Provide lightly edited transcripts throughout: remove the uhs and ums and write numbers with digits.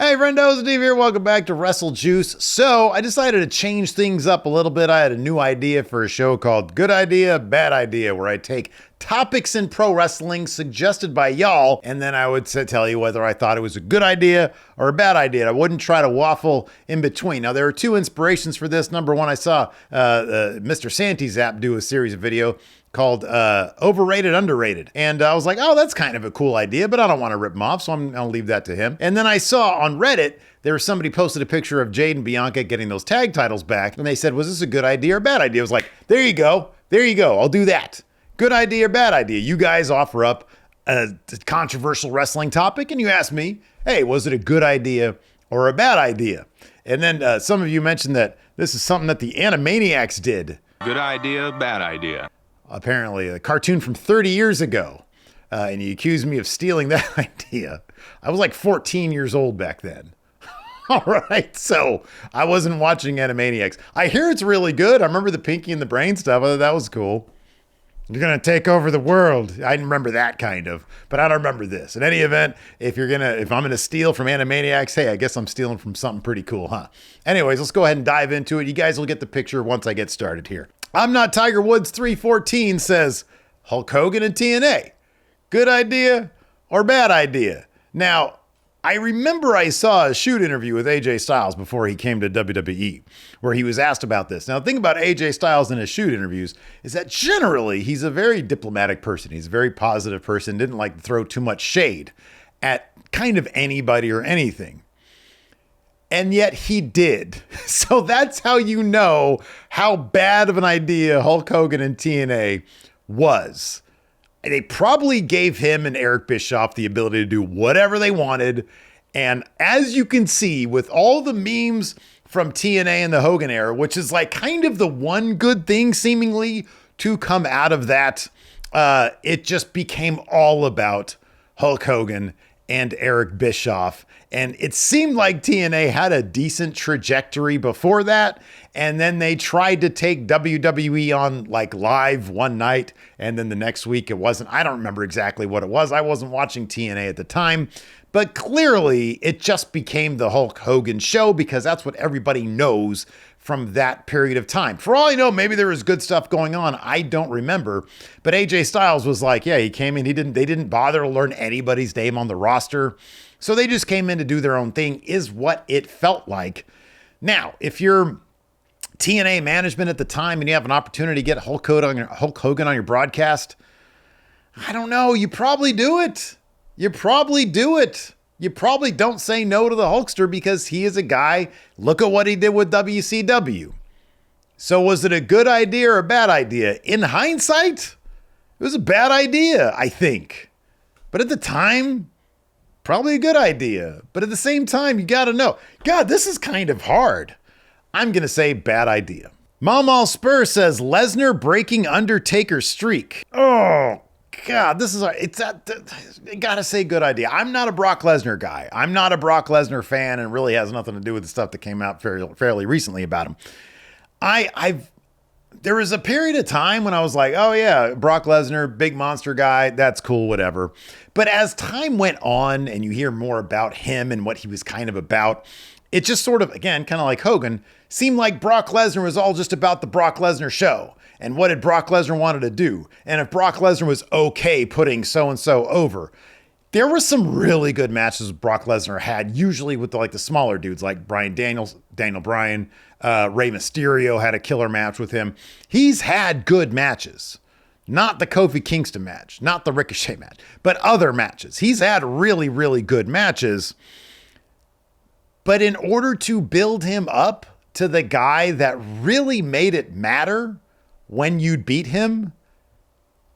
Hey friendo, Steve here. Welcome back to Wrestle Juice. So I decided to change things up a little bit. I had a new idea for a show called Good Idea, Bad Idea, where I take topics in pro wrestling suggested by y'all, and then I would tell you whether I thought it was a good idea or a bad idea. I wouldn't try to waffle in between. Now, there are two inspirations for this. Number one, I saw Mr. Santi's app do a series of video called Overrated, Underrated. And I was like, oh, that's kind of a cool idea, but I don't want to rip him off, so I'll leave that to him. And then I saw on Reddit, there was somebody posted a picture of Jade and Bianca getting those tag titles back, and they said, was this a good idea or bad idea? I was like, there you go. There you go. I'll do that. Good idea or bad idea? You guys offer up a controversial wrestling topic, and you ask me, hey, was it a good idea or a bad idea? And then some of you mentioned that this is something that the Animaniacs did. Good idea, bad idea. Apparently, a cartoon from 30 years ago. And you accused me of stealing that idea. I was like 14 years old back then. All right, so I wasn't watching Animaniacs. I hear it's really good. I remember the Pinky and the Brain stuff. I thought that was cool. You're going to take over the world. I remember that kind of, but I don't remember this. In any event, if I'm going to steal from Animaniacs, hey, I guess I'm stealing from something pretty cool, huh? Anyways, let's go ahead and dive into it. You guys will get the picture once I get started here. I'm Not Tiger Woods 314 says Hulk Hogan and TNA. Good idea or bad idea? Now, I remember I saw a shoot interview with AJ Styles before he came to WWE, where he was asked about this. Now, the thing about AJ Styles in his shoot interviews is that generally he's a very diplomatic person. He's a very positive person, didn't like to throw too much shade at kind of anybody or anything. And yet he did. So that's how you know how bad of an idea Hulk Hogan and TNA was. They probably gave him and Eric Bischoff the ability to do whatever they wanted. And as you can see, with all the memes from TNA and the Hogan era, which is like kind of the one good thing seemingly to come out of that, it just became all about Hulk Hogan and Eric Bischoff. And it seemed like TNA had a decent trajectory before that. And then they tried to take WWE on like live one night. And then the next week it wasn't. I don't remember exactly what it was. I wasn't watching TNA at the time. But clearly it just became the Hulk Hogan show because that's what everybody knows from that period of time. For all I know, maybe there was good stuff going on. I don't remember. But AJ Styles was like, yeah, he came in. They didn't bother to learn anybody's name on the roster. So they just came in to do their own thing, is what it felt like. Now, if you're TNA management at the time and you have an opportunity to get Hulk Hogan on your broadcast, I don't know. You probably do it. You probably do it. You probably don't say no to the Hulkster because he is a guy. Look at what he did with WCW. So was it a good idea or a bad idea? In hindsight, it was a bad idea, I think. But at the time, probably a good idea. But at the same time, you got to know. God, this is kind of hard. I'm going to say bad idea. Mamal Spur says Lesnar breaking Undertaker's streak. Oh, God, I gotta say good idea. I'm not a Brock Lesnar guy. I'm not a Brock Lesnar fan, and really has nothing to do with the stuff that came out fairly recently about him. There was a period of time when I was like, oh yeah, Brock Lesnar, big monster guy, that's cool, whatever. But as time went on and you hear more about him and what he was kind of about, it just sort of, again, kind of like Hogan, seemed like Brock Lesnar was all just about the Brock Lesnar show. And what did Brock Lesnar wanted to do? And if Brock Lesnar was okay putting so-and-so over. There were some really good matches Brock Lesnar had, usually with the smaller dudes like Daniel Bryan, Rey Mysterio had a killer match with him. He's had good matches. Not the Kofi Kingston match, not the Ricochet match, but other matches. He's had really, really good matches. But in order to build him up to the guy that really made it matter when you'd beat him,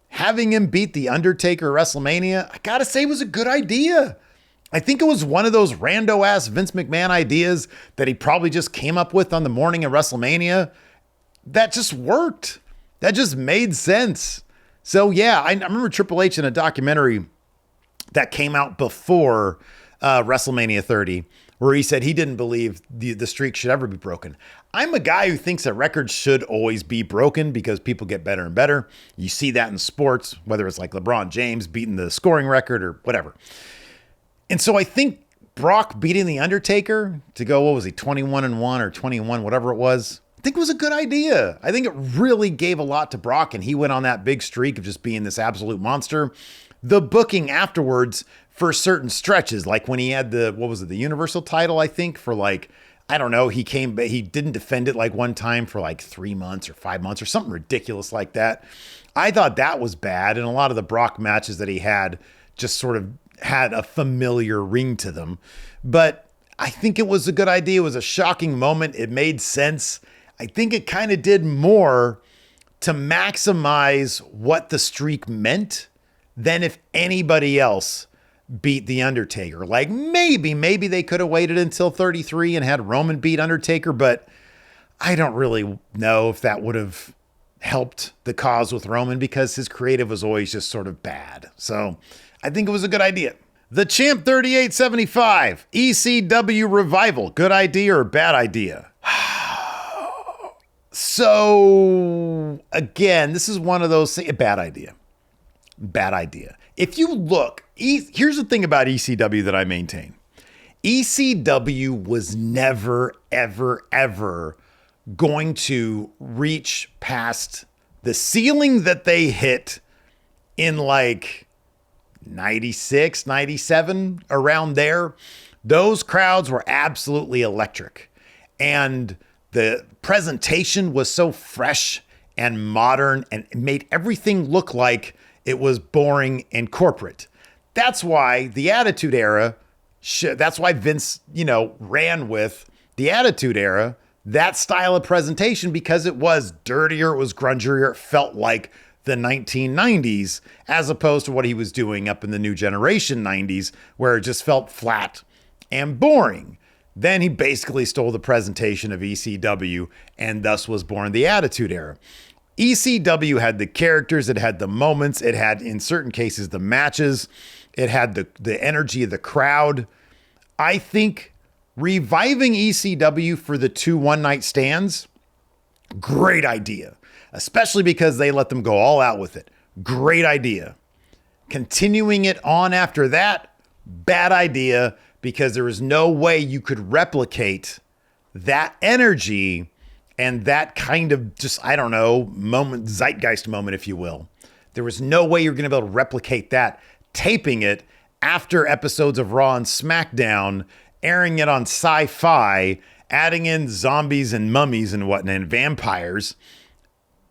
having him beat The Undertaker at WrestleMania, I gotta say was a good idea. I think it was one of those rando-ass Vince McMahon ideas that he probably just came up with on the morning of WrestleMania that just worked. That just made sense. So yeah, I remember Triple H in a documentary that came out before WrestleMania 30, where he said he didn't believe the streak should ever be broken. I'm a guy who thinks that records should always be broken because people get better and better. You see that in sports, whether it's like LeBron James beating the scoring record or whatever. And so I think Brock beating The Undertaker to go, what was he, 21-1 or 21, whatever it was, I think it was a good idea. I think it really gave a lot to Brock, and he went on that big streak of just being this absolute monster. The booking afterwards for certain stretches, like when he had the Universal title, I think, for like, I don't know, he didn't defend it like one time for like 3 months or 5 months or something ridiculous like that. I thought that was bad, and a lot of the Brock matches that he had just sort of had a familiar ring to them. But I think it was a good idea. It was a shocking moment. It made sense. I think it kind of did more to maximize what the streak meant than if anybody else beat The Undertaker. Like maybe they could have waited until 33 and had Roman beat Undertaker, but I don't really know if that would have helped the cause with Roman because his creative was always just sort of bad. So I think it was a good idea. The Champ 3875 ECW revival. Good idea or bad idea? So again, this is one of those things. Bad idea. Bad idea. If you look, here's the thing about ECW that I maintain. ECW was never, ever, ever going to reach past the ceiling that they hit in like 96, 97, around there. Those crowds were absolutely electric. And the presentation was so fresh and modern and made everything look like it was boring and corporate. That's why the Attitude Era, that's why Vince, ran with the Attitude Era, that style of presentation, because it was dirtier, it was grungier, it felt like the 1990s, as opposed to what he was doing up in the New Generation 90s, where it just felt flat and boring. Then he basically stole the presentation of ECW, and thus was born the Attitude Era. ECW had the characters, it had the moments, it had, in certain cases, the matches, it had the energy of the crowd. I think reviving ECW for the 2 one-night stands, great idea, especially because they let them go all out with it. Great idea. Continuing it on after that, bad idea, because there was no way you could replicate that energy and that kind of just, I don't know, moment, zeitgeist moment, if you will. There was no way you're going to be able to replicate that, taping it after episodes of Raw and SmackDown, airing it on Sci-Fi, adding in zombies and mummies and whatnot, and vampires.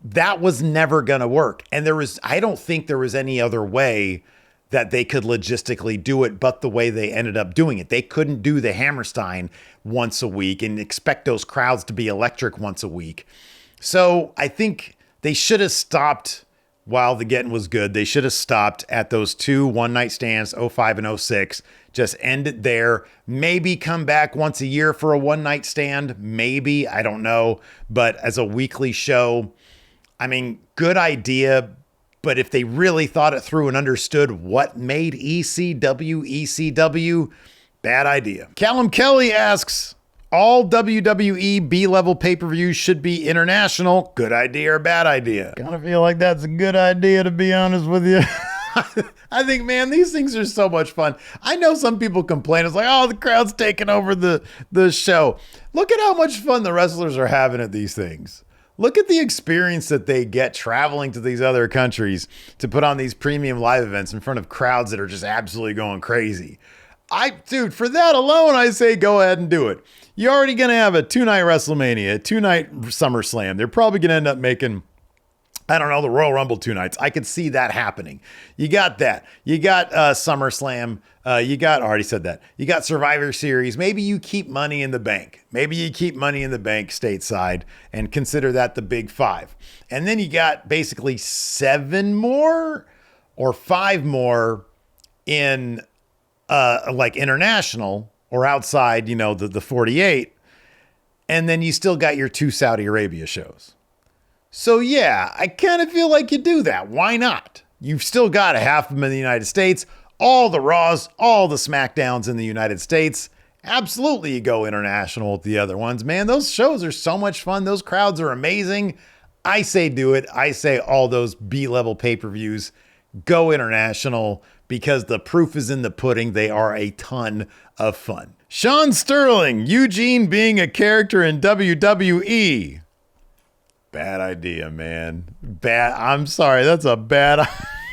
That was never going to work. And I don't think there was any other way that they could logistically do it but the way they ended up doing it. They couldn't do the Hammerstein once a week and expect those crowds to be electric once a week. So I think they should have stopped while the getting was good. They should have stopped at those 2 one-night stands, 05 and 06. Just end it there. Maybe come back once a year for a one-night stand. Maybe, I don't know. But as a weekly show, I mean, good idea. But if they really thought it through and understood what made ECW, bad idea. Callum Kelly asks, all WWE B-level pay-per-views should be international. Good idea or bad idea? Kind of feel like that's a good idea, to be honest with you. I think, man, these things are so much fun. I know some people complain. It's like, oh, the crowd's taking over the show. Look at how much fun the wrestlers are having at these things. Look at the experience that they get traveling to these other countries to put on these premium live events in front of crowds that are just absolutely going crazy. Dude, for that alone, I say go ahead and do it. You're already going to have a 2-night WrestleMania, a 2-night SummerSlam. They're probably going to end up making, I don't know, the Royal Rumble 2 nights. I could see that happening. You got that. You got SummerSlam. I already said that. You got Survivor Series. Maybe you keep Money in the Bank. Maybe you keep Money in the Bank stateside and consider that the big 5. And then you got basically 7 more or 5 more in like international or outside, the 48. And then you still got your 2 Saudi Arabia shows. So yeah, I kind of feel like you do that. Why not? You've still got half of them in the United States, all the Raws, all the SmackDowns in the United States. Absolutely, you go international with the other ones. Man, those shows are so much fun. Those crowds are amazing. I say do it. I say all those B-level pay-per-views go international because the proof is in the pudding. They are a ton of fun. Sean Sterling, Eugene being a character in WWE. Bad idea, man. I'm sorry. That's a bad.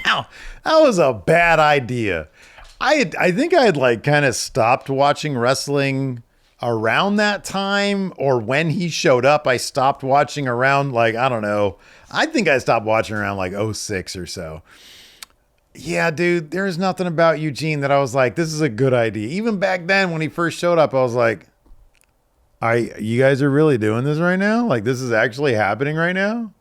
That was a bad idea. I think I had like kind of stopped watching wrestling around that time, or when he showed up, I stopped watching around like, I don't know. I think I stopped watching around like 06 or so. Yeah, dude, there's nothing about Eugene that I was like, this is a good idea. Even back then when he first showed up, I was like, you guys are really doing this right now? Like, this is actually happening right now?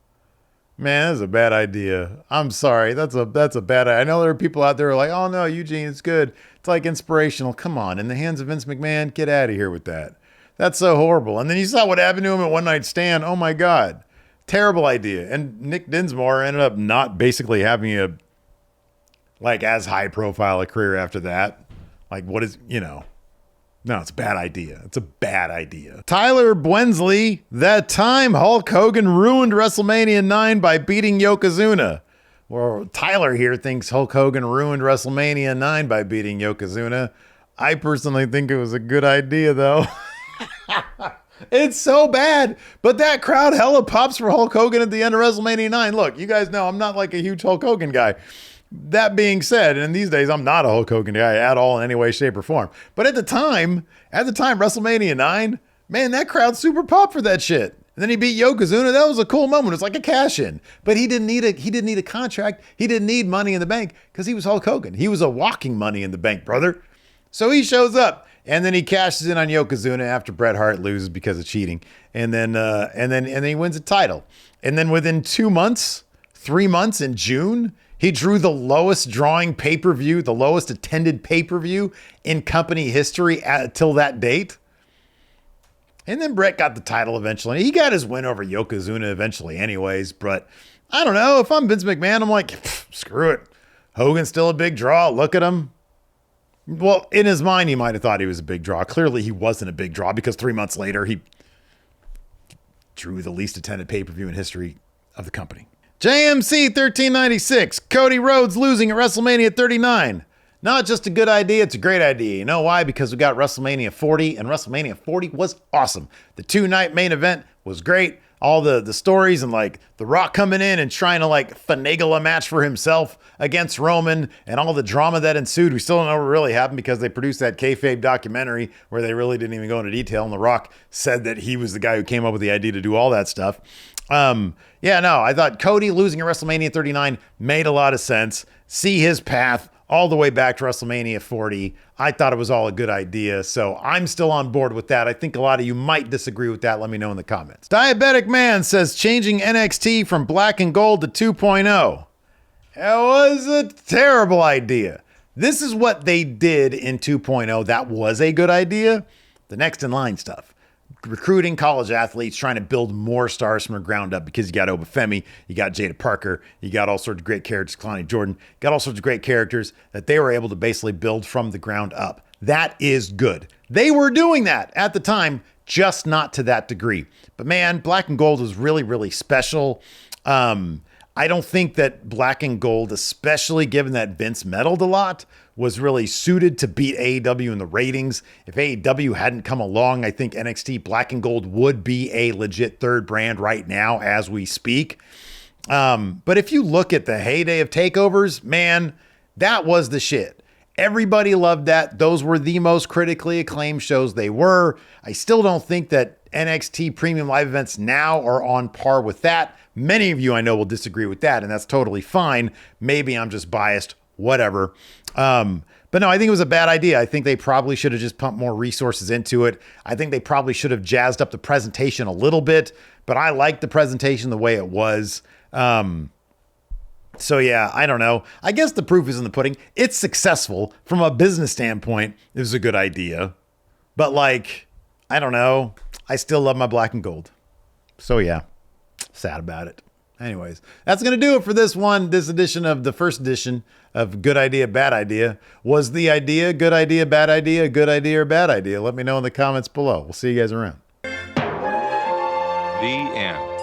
Man, that's a bad idea. I'm sorry. That's a bad idea. I know there are people out there who are like, oh no, Eugene, it's good. It's like inspirational. Come on. In the hands of Vince McMahon, get out of here with that. That's so horrible. And then you saw what happened to him at One Night Stand. Oh my God. Terrible idea. And Nick Dinsmore ended up not basically having a, like, as high profile a career after that. Like, what is, no, it's a bad idea. It's a bad idea. Tyler Bwensley, that time Hulk Hogan ruined WrestleMania 9 by beating Yokozuna. Well, Tyler here thinks Hulk Hogan ruined WrestleMania 9 by beating Yokozuna. I personally think it was a good idea, though. It's so bad. But that crowd hella pops for Hulk Hogan at the end of WrestleMania 9. Look, you guys know I'm not like a huge Hulk Hogan guy. That being said, and these days I'm not a Hulk Hogan guy at all in any way, shape, or form. But at the time, WrestleMania 9, man, that crowd super popped for that shit. And then he beat Yokozuna. That was a cool moment. It's like a cash in. But he didn't need a contract. He didn't need Money in the Bank because he was Hulk Hogan. He was a walking Money in the Bank, brother. So he shows up and then he cashes in on Yokozuna after Bret Hart loses because of cheating. And then he wins a title. And then within 3 months in June, he drew the lowest drawing pay-per-view, the lowest attended pay-per-view in company history till that date. And then Bret got the title eventually. He got his win over Yokozuna eventually anyways. But I don't know. If I'm Vince McMahon, I'm like, screw it. Hogan's still a big draw. Look at him. Well, in his mind, he might have thought he was a big draw. Clearly, he wasn't a big draw because 3 months later, he drew the least attended pay-per-view in history of the company. JMC 1396, Cody Rhodes losing at WrestleMania 39. Not just a good idea, it's a great idea. You know why? Because we got WrestleMania 40, and WrestleMania 40 was awesome. The 2-night main event was great. All the stories and like The Rock coming in and trying to like finagle a match for himself against Roman and all the drama that ensued. We still don't know what really happened because they produced that kayfabe documentary where they really didn't even go into detail. And The Rock said that he was the guy who came up with the idea to do all that stuff. I thought Cody losing at WrestleMania 39 made a lot of sense. See his path all the way back to WrestleMania 40. I thought it was all a good idea, so I'm still on board with that. I think a lot of you might disagree with that. Let me know in the comments. Diabetic Man says changing NXT from black and gold to 2.0. It was a terrible idea. This is what they did in 2.0. That was a good idea. The next in line stuff. Recruiting college athletes, trying to build more stars from the ground up because you got Obafemi, you got Jada Parker, you got all sorts of great characters, Kalani Jordan, got all sorts of great characters that they were able to basically build from the ground up. That is good. They were doing that at the time, just not to that degree. But man, black and gold was really, really special. I don't think that black and gold, especially given that Vince meddled a lot, was really suited to beat AEW in the ratings. If AEW hadn't come along, I think NXT Black and Gold would be a legit third brand right now as we speak. But if you look at the heyday of takeovers, man, that was the shit. Everybody loved that. Those were the most critically acclaimed shows they were. I still don't think that NXT premium live events now are on par with that. Many of you I know will disagree with that, and that's totally fine. Maybe I'm just biased, whatever. But no, I think it was a bad idea. I think they probably should have just pumped more resources into it. I think they probably should have jazzed up the presentation a little bit, but I liked the presentation the way it was. So yeah, I don't know. I guess the proof is in the pudding. It's successful from a business standpoint. It was a good idea, but like, I don't know. I still love my black and gold. So yeah, sad about it. Anyways, that's going to do it for this edition of the first edition of Good Idea, Bad Idea. Was the idea good idea, bad idea, good idea, or bad idea? Let me know in the comments below. We'll see you guys around.